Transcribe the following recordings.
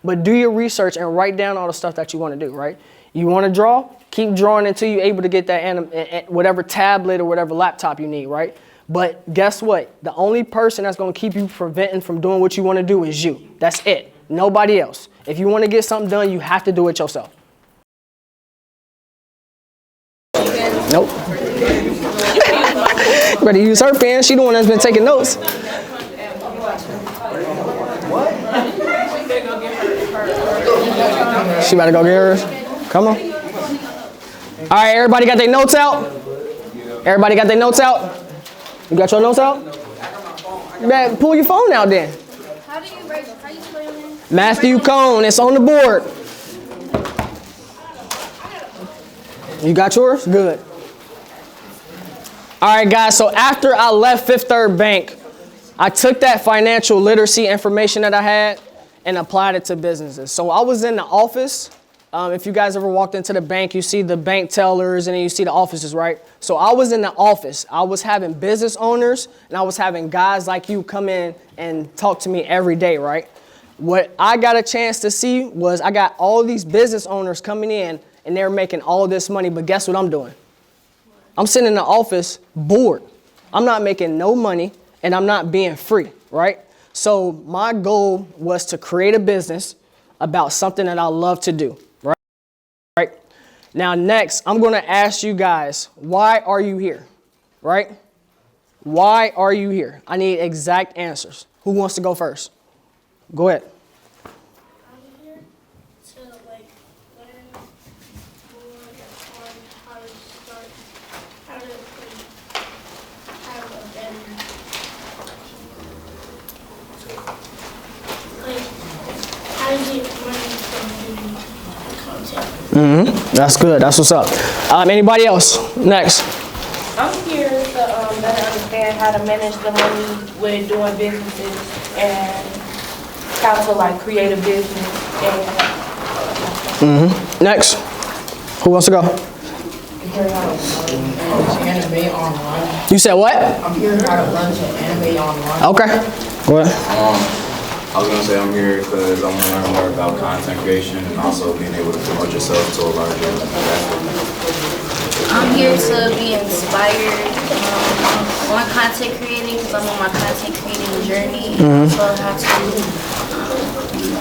But do your research and write down all the stuff that you want to do, right? You want to draw? Keep drawing until you're able to get that whatever tablet or whatever laptop you need, right? But guess what? The only person that's going to keep you preventing from doing what you want to do is you. That's it. Nobody else. If you want to get something done, you have to do it yourself. Nope. Better use her pen. She the one that's been taking notes. She about to go get hers. Come on. All right, everybody got their notes out? Everybody got their notes out? You got your notes out? Man, pull your phone out then. How do you spell your name? Matthew Cone. It's on the board. You got yours? Good. All right, guys. So after I left Fifth Third Bank, I took that financial literacy information that I had and applied it to businesses. So I was in the office. If you guys ever walked into the bank, you see the bank tellers and then you see the offices, right? So I was in the office. I was having business owners and I was having guys like you come in and talk to me every day, right? What I got a chance to see was I got all these business owners coming in and they're making all this money, but guess what I'm doing? I'm sitting in the office bored. I'm not making no money and I'm not being free, right? So my goal was to create a business about something that I love to do. Right? Now, next, I'm going to ask you guys, why are you here? Right? Why are you here? I need exact answers. Who wants to go first? Go ahead. I'm here to learn more on how to start, how to have a better, how to get money from the content. That's good. That's what's up. Anybody else? Next. I'm here to better understand how to manage the money with doing businesses and how to like create a business. Next. Who wants to go? Anime online. You said what? I'm here how to learn to anime online. Okay. Go ahead. I was going to say I'm here because I want to learn more about content creation and also being able to promote yourself to a larger audience. I'm here to be inspired on content creating because I'm on my content creating journey. So I have to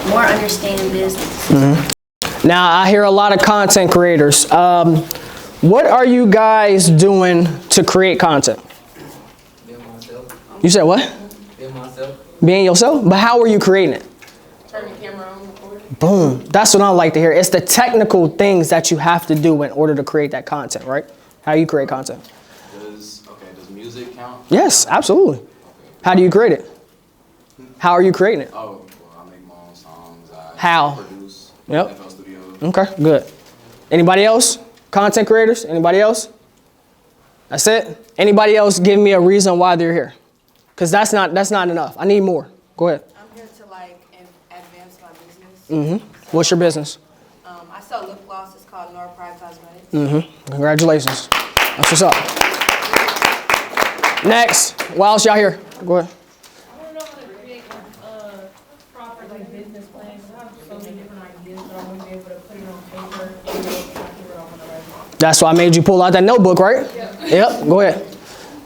more understand business. Now, I hear a lot of content creators. What are you guys doing to create content? Being myself. You said what? Being myself. Being yourself? But how are you creating it? Turn the camera on, record. Boom. That's what I like to hear. It's the technical things that you have to do in order to create that content, right? How you create content? Does music count? Yes, absolutely. How do you create it? How are you creating it? Oh, well, I make my own songs. How? Produce. Yep. FL Studios. Okay, good. Anybody else? Content creators? Anybody else? That's it? Anybody else give me a reason why they're here? Because that's not enough. I need more. Go ahead. I'm here to advance my business. What's your business? I sell lip gloss. It's called Nora Pride Cosmetics. Congratulations. That's what's up. Next. Why else y'all here? Go ahead. I don't know how to create proper like business plans. I have so many different ideas, but I want to be able to put it on paper and know exactly what I want to write. That's why I made you pull out that notebook, right? Yep. Go ahead.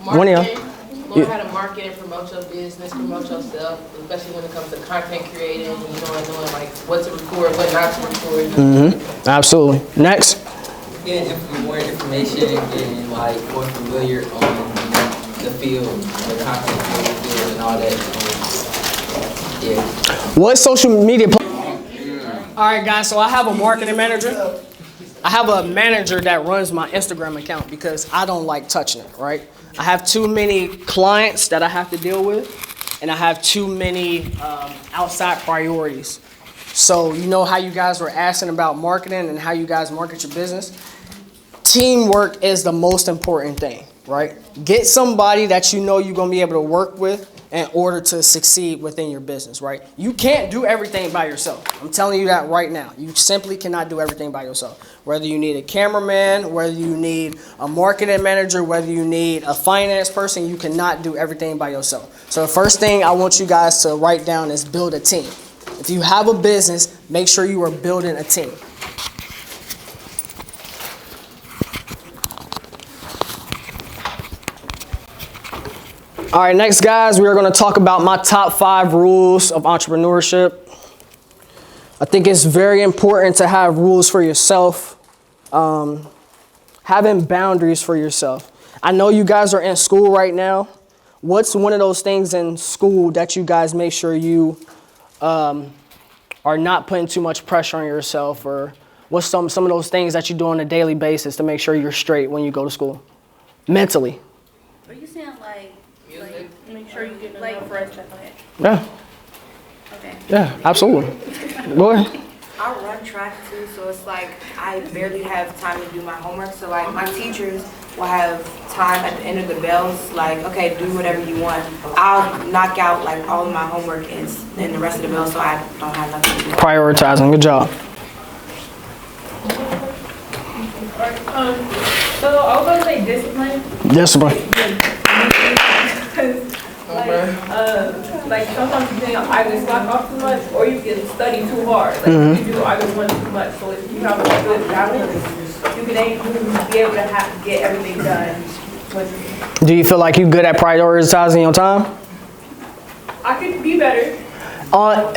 One of y'all. Learn how to market and promote your business, promote yourself, especially when it comes to content creating, knowing like what to record, what not to record. Absolutely. Next. Getting more information and getting like more familiar on the field, the content creating field and all that. What social media? All right, guys. So I have a marketing manager. I have a manager that runs my Instagram account because I don't like touching it, right? I have too many clients that I have to deal with, and I have too many outside priorities. So you know how you guys were asking about marketing and how you guys market your business? Teamwork is the most important thing, right? Get somebody that you know you're going to be able to work with in order to succeed within your business, right? You can't do everything by yourself. I'm telling you that right now. You simply cannot do everything by yourself. Whether you need a cameraman, whether you need a marketing manager, whether you need a finance person, you cannot do everything by yourself. So the first thing I want you guys to write down is build a team. If you have a business, make sure you are building a team. All right, next, guys, we are going to talk about my top 5 rules of entrepreneurship. I think it's very important to have rules for yourself, having boundaries for yourself. I know you guys are in school right now. What's one of those things in school that you guys make sure you are not putting too much pressure on yourself, or what's some of those things that you do on a daily basis to make sure you're straight when you go to school, mentally? Are you saying like Make sure you get enough rest at night. Yeah. okay? Yeah, absolutely. Go ahead. I run track too, so it's like I barely have time to do my homework. So like my teachers will have time at the end of the bells, like, okay, do whatever you want. I'll knock out like all of my homework in the rest of the bells, so I don't have nothing to do. Prioritizing. Good job. So I was gonna say discipline. Discipline. Like sometimes you can either slack off too much or you can study too hard. Like you do either one too much. So if you have a good balance, you can be able to get everything done. Do you feel like you're good at prioritizing your time? I could be better.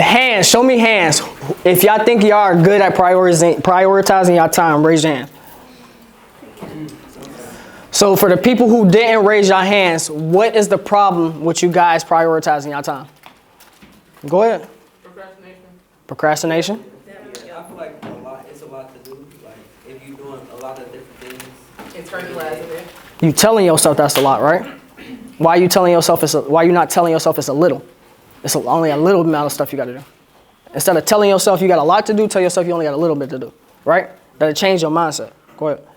Hands. Show me hands. If y'all think y'all are good at prioritizing your time, raise your hand. So for the people who didn't raise your hands, what is the problem with you guys prioritizing your time? Go ahead. Procrastination? Yeah, I feel like it's a lot to do. Like, if you're doing a lot of different things. Internalizing it. You telling yourself that's a lot, right? Why are you telling yourself why are you not telling yourself it's a little? It's only a little amount of stuff you got to do. Instead of telling yourself you got a lot to do, tell yourself you only got a little bit to do, right? That'll change your mindset. Go ahead.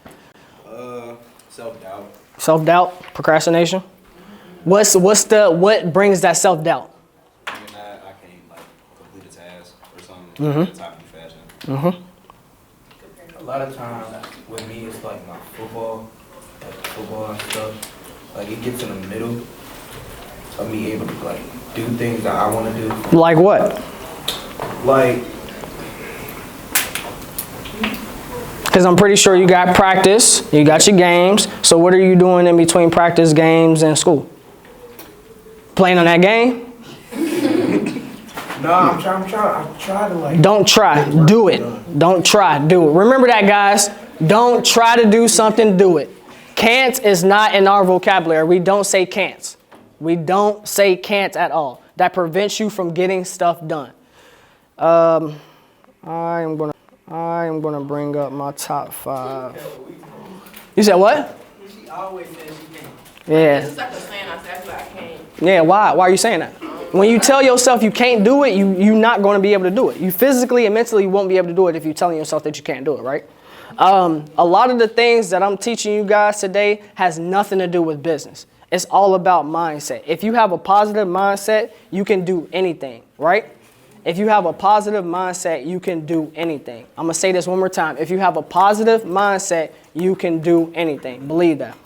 Self-doubt. Self-doubt, procrastination. What brings that self-doubt? I can't like complete a task or something in a timely fashion. A lot of times with me, it's like my football and stuff. Like it gets in the middle of me able to like do things that I want to do. Like what? Like, Because I'm pretty sure you got practice, you got your games. So what are you doing in between practice, games, and school? Playing on that game? no, I'm trying to like. Don't try, do it. Don't try, do it. Remember that, guys. Don't try to do something, do it. Can't is not in our vocabulary. We don't say can't. We don't say can't at all. That prevents you from getting stuff done. I am gonna bring up my top 5. You said what? She always says she can't. Yeah. It's like a saying I said, I can't. Yeah, why? Why are you saying that? When you tell yourself you can't do it, you're not going to be able to do it. You physically and mentally won't be able to do it if you're telling yourself that you can't do it, right? A lot of the things that I'm teaching you guys today has nothing to do with business. It's all about mindset. If you have a positive mindset, you can do anything, right? If you have a positive mindset, you can do anything. I'm going to say this one more time. If you have a positive mindset, you can do anything. Believe that.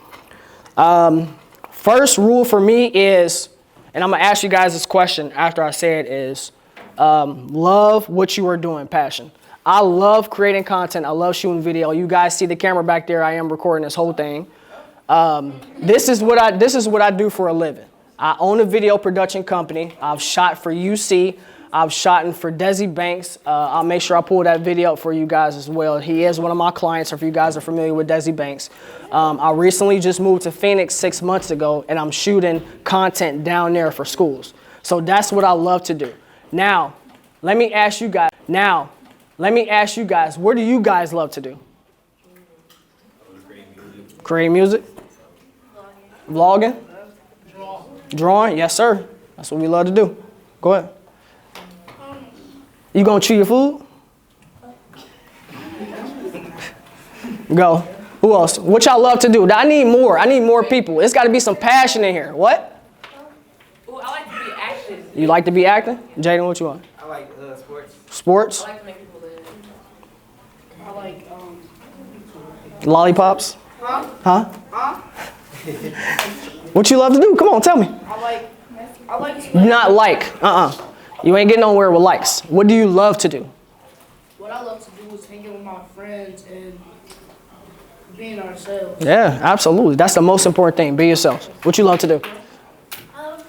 First rule for me is, and I'm going to ask you guys this question after I say it, is love what you are doing, passion. I love creating content. I love shooting video. You guys see the camera back there. I am recording this whole thing. This is what I do for a living. I own a video production company. I've shot for UC. I've shot for Desi Banks. I'll make sure I pull that video up for you guys as well. He is one of my clients, if you guys are familiar with Desi Banks. I recently just moved to Phoenix 6 months ago, and I'm shooting content down there for schools. So that's what I love to do. Now, let me ask you guys, what do you guys love to do? Create music? Vlogging? Drawing? Yes, sir. That's what we love to do. Go ahead. You gonna chew your food? Go. Who else? What y'all love to do? I need more. I need more people. It's got to be some passion in here. What? Ooh, I like to be active. You like to be acting? Jaden, what you want? I like sports. Sports? I like to make people live. I like, Lollipops? Huh? Huh? Huh? What you love to do? Come on, tell me. I like. Not like. You ain't getting nowhere with likes. What do you love to do? What I love to do is hanging with my friends and being ourselves. Yeah, absolutely. That's the most important thing. Be yourself. What you love to do? I love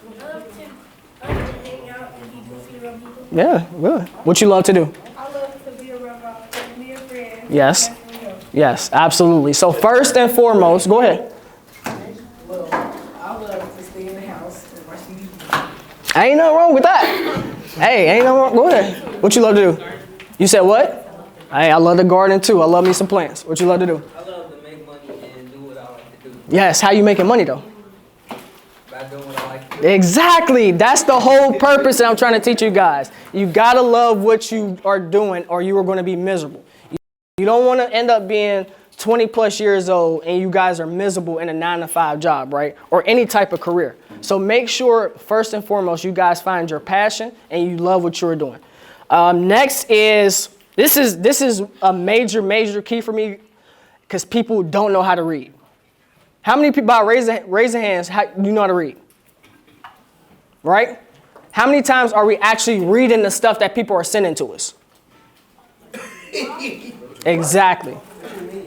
to hang out and be goofy around people. Yeah, good. What you love to do? I love to be around my family and friends. Yes. Yes, absolutely. So first and foremost, go ahead. Well, I love to stay in the house and watch TV. Ain't nothing wrong with that. Hey, ain't nothing wrong. Go ahead. What you love to do? You said what? Hey, I love the garden too. I love me some plants. What you love to do? I love to make money and do what I like to do. Yes, how you making money though? By doing what I like to do. Exactly. That's the whole purpose that I'm trying to teach you guys. You gotta love what you are doing or you are gonna be miserable. You don't wanna end up being 20 plus years old and you guys are miserable in a 9-to-5 job, right? Or any type of career. So make sure, first and foremost, you guys find your passion and you love what you're doing. Next is, this is a major key for me because people don't know how to read. How many people, raise your hands, do you know how to read? Right? How many times are we actually reading the stuff that people are sending to us? Exactly.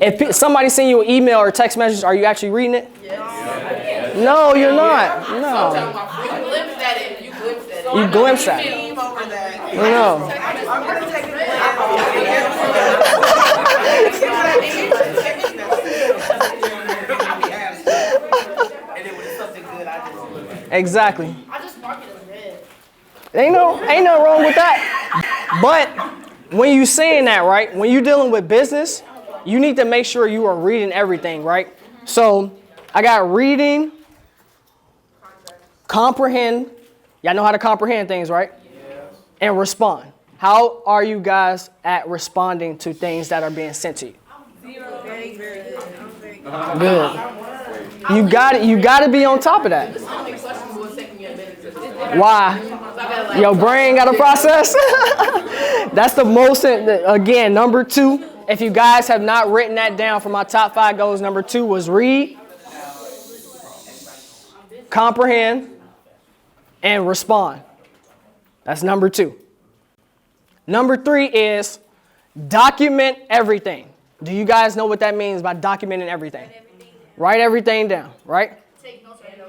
If somebody send you an email or text message, are you actually reading it? Yes. No, you're not. No. You glimpsed at it. You glimpsed at it. You glimpsed at it. No. Exactly. I just mark it as red. Ain't no wrong with that. But when you saying that, right? When you're dealing with business, you need to make sure you are reading everything, right? So I got reading, comprehend. Y'all know how to comprehend things, right? Yes. And respond. How are you guys at responding to things that are being sent to you? Very good. I'm very Good. You got to be on top of that. Why? Your brain got to process. That's the most, again, number 2. If you guys have not written that down for my top 5 goals, number 2 was read, comprehend, and respond. That's number 2. Number 3 is document everything. Do you guys know what that means by documenting everything? Write everything down, right?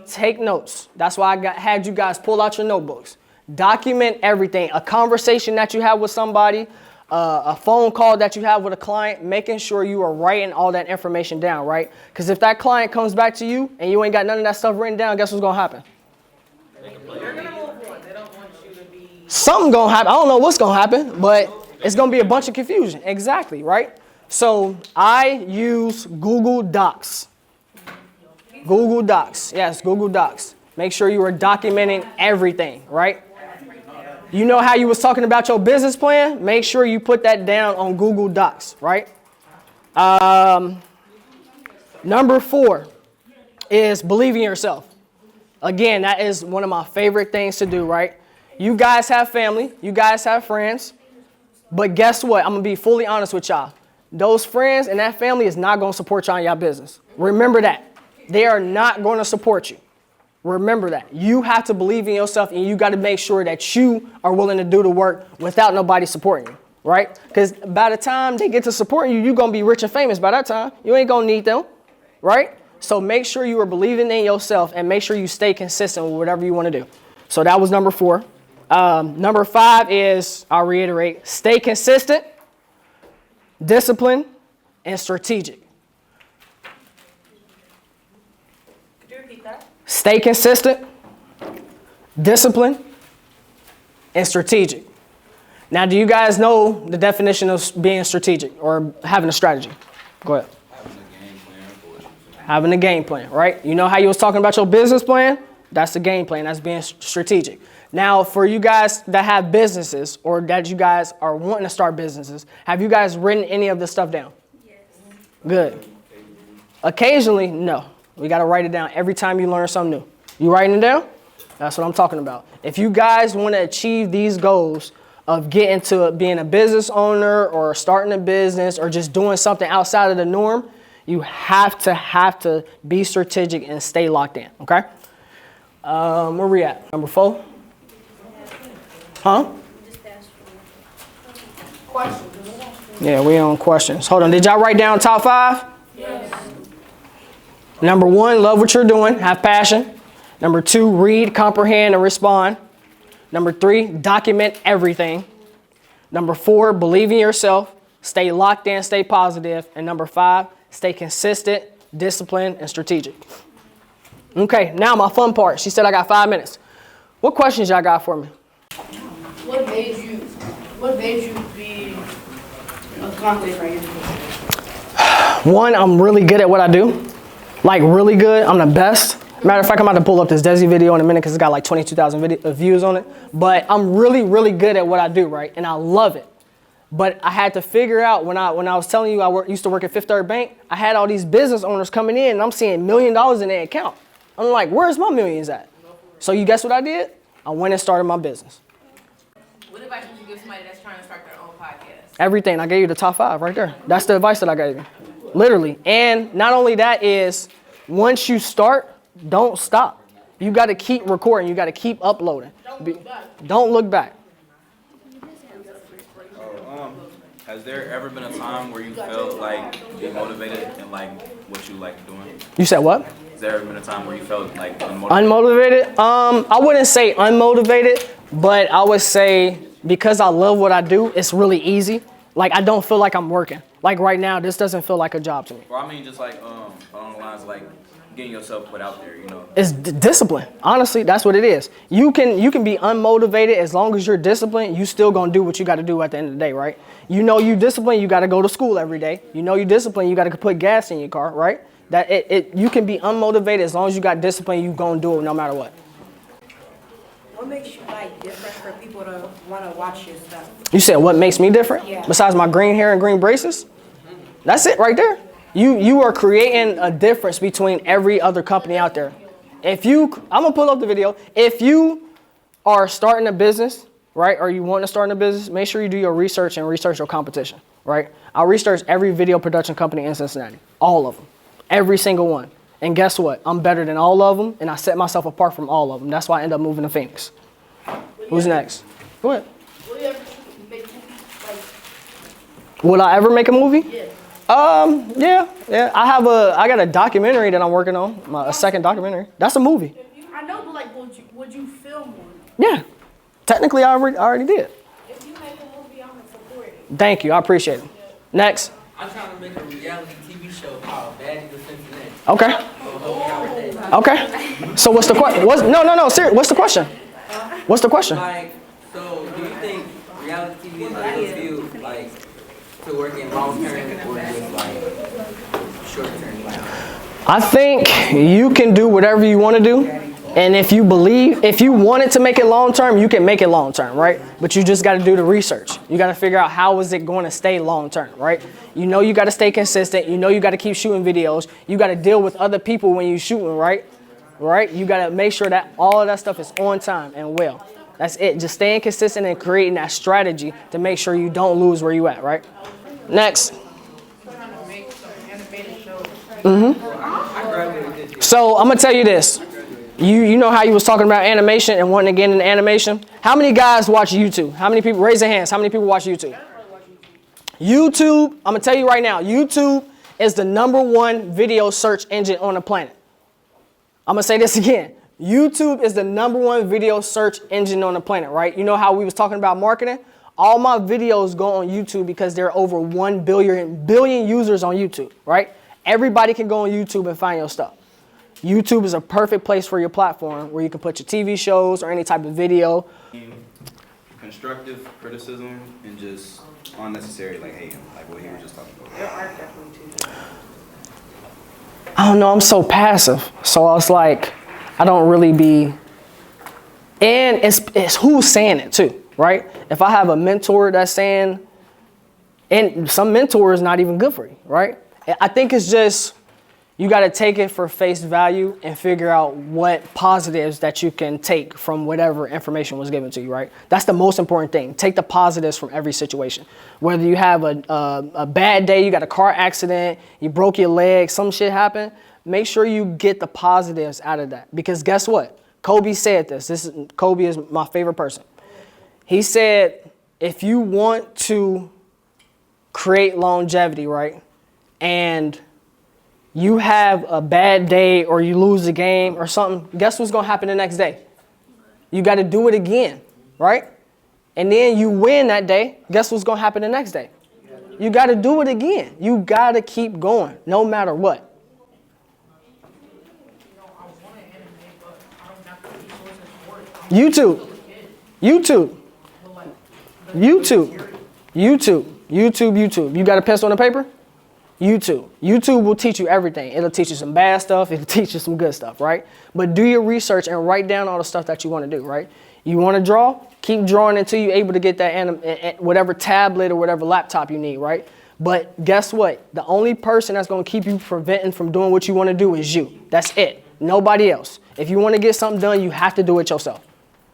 Take notes. That's why I had you guys pull out your notebooks. Document everything. A conversation that you have with somebody, a phone call that you have with a client, making sure you are writing all that information down, right? Because if that client comes back to you and you ain't got none of that stuff written down, guess what's going to happen? Something going to happen. I don't know what's going to happen, but it's going to be a bunch of confusion. Exactly, right? So I use Google Docs. Google Docs. Yes, Google Docs. Make sure you are documenting everything, right? You know how you was talking about your business plan? Make sure you put that down on Google Docs, right? Number 4 is believe in yourself. Again, that is one of my favorite things to do, right? You guys have family. You guys have friends. But guess what? I'm going to be fully honest with y'all. Those friends and that family is not going to support y'all in your business. Remember that. They are not going to support you. Remember that. You have to believe in yourself and you got to make sure that you are willing to do the work without nobody supporting you, right? Because by the time they get to supporting you, you're going to be rich and famous by that time. You ain't going to need them, right? So make sure you are believing in yourself and make sure you stay consistent with whatever you want to do. So that was number 4. Number 5 is, I'll reiterate, stay consistent, disciplined, and strategic. Could you repeat that? Stay consistent, disciplined, and strategic. Now, do you guys know the definition of being strategic or having a strategy? Go ahead. Having a game plan, right? You know how you was talking about your business plan? That's the game plan. That's being strategic. Now, for you guys that have businesses or that you guys are wanting to start businesses, have you guys written any of this stuff down? Yes. Good. Occasionally, no. We got to write it down every time you learn something new. You writing it down? That's what I'm talking about. If you guys want to achieve these goals of getting to being a business owner or starting a business or just doing something outside of the norm, you have to be strategic and stay locked in, okay? Where we at? Number 4? Huh? Yeah, we on questions. Hold on, did y'all write down top 5? Yes. Number 1, love what you're doing, have passion. Number 2, read, comprehend, and respond. Number 3, document everything. Number 4, believe in yourself, stay locked in, stay positive. And number 5, stay consistent, disciplined, and strategic. Okay, now my fun part. She said I got 5 minutes. What questions y'all got for me? What made you be a content creator? 1, I'm really good at what I do. Like really good, I'm the best. Matter of fact, I'm about to pull up this Desi video in a minute because it's got like 22,000 views on it. But I'm really, really good at what I do, right? And I love it. But I had to figure out when I was telling you used to work at Fifth Third Bank, I had all these business owners coming in and I'm seeing $1 million in their account. I'm like, where's my millions at? So you guess what I did? I went and started my business. What advice would you give somebody that's trying to start their own podcast? Everything. I gave you the top 5 right there. That's the advice that I gave you. Literally. And not only that is, once you start, don't stop. You got to keep recording. You got to keep uploading. Don't look back. Has there ever been a time where you felt like demotivated in like what you like doing? You said what? Has there ever been a time where you felt like Unmotivated? I wouldn't say unmotivated, but I would say because I love what I do, it's really easy. Like I don't feel like I'm working. Like right now, this doesn't feel like a job to me. Well, I mean, just like along the lines of like getting yourself put out there, you know. It's discipline. Honestly, that's what it is. You can be unmotivated as long as you're disciplined. You still gonna do what you got to do at the end of the day, right? You know you disciplined. You got to go to school every day. You know you disciplined. You got to put gas in your car, right? That you can be unmotivated as long as you got discipline. You gonna do it no matter what. What makes you like different for people to want to watch your stuff? You said what makes me different? Yeah. Besides my green hair and green braces? That's it right there. You are creating a difference between every other company out there. I'm gonna pull up the video. If you are starting a business, right, or you want to start a business, make sure you do your research and research your competition, right? I researched every video production company in Cincinnati, all of them, every single one. And guess what? I'm better than all of them, and I set myself apart from all of them. That's why I end up moving to Phoenix. Who's next? Go ahead. Will you ever make movies? Would I ever make a movie? Yeah. Yeah. I got a documentary that I'm working on, a second documentary. That's a movie. I know, but like, would you film one? Yeah. Technically, I already did. If you make a movie, I'm gonna support it. Thank you. I appreciate it. Next. I'm trying to make a reality TV show called Baddies of Cincinnati. Okay. Okay. So what's the question? No. Seriously. What's the question? What's the question? Like, so do you think reality TV is like a field, like, to work in long term or just like short term? Like, I think you can do whatever you want to do. And if you wanted to make it long term, you can make it long term, right? But you just got to do the research. You got to figure out how is it going to stay long term, right? You know you got to stay consistent. You know you got to keep shooting videos. You got to deal with other people when you're shooting, right? Right? You got to make sure that all of that stuff is on time and well. That's it. Just staying consistent and creating that strategy to make sure you don't lose where you at, right? Next. So I'm going to tell you this. You know how you was talking about animation and wanting to get into animation? How many guys watch YouTube? How many people, raise their hands, how many people watch YouTube? YouTube, I'm going to tell you right now, YouTube is the #1 video search engine on the planet. I'm going to say this again. YouTube is the #1 video search engine on the planet, right? You know how we was talking about marketing? All my videos go on YouTube because there are over 1 billion users on YouTube, right? Everybody can go on YouTube and find your stuff. YouTube is a perfect place for your platform where you can put your TV shows or any type of video. Constructive criticism and just unnecessary like hating, like what he was just talking about. I don't know, I'm so passive. So I was like, I don't really be, and it's who's saying it too, right? If I have a mentor that's saying, and some mentor is not even good for you, right? I think it's just, you got to take it for face value and figure out what positives that you can take from whatever information was given to you, right? That's the most important thing. Take the positives from every situation. Whether you have a bad day, you got a car accident, you broke your leg, some shit happened, make sure you get the positives out of that. Because guess what? Kobe said this. Kobe is my favorite person. He said, if you want to create longevity, right, and you have a bad day or you lose a game or something, guess what's going to happen the next day? You got to do it again, right? And then you win that day, guess what's going to happen the next day? You got to do it again. You got to keep going no matter what. YouTube. You got a pencil and a paper? YouTube. YouTube will teach you everything. It'll teach you some bad stuff. It'll teach you some good stuff, right? But do your research and write down all the stuff that you want to do, right? You want to draw? Keep drawing until you're able to get that whatever tablet or whatever laptop you need, right? But guess what? The only person that's going to keep you preventing from doing what you want to do is you. That's it. Nobody else. If you want to get something done, you have to do it yourself.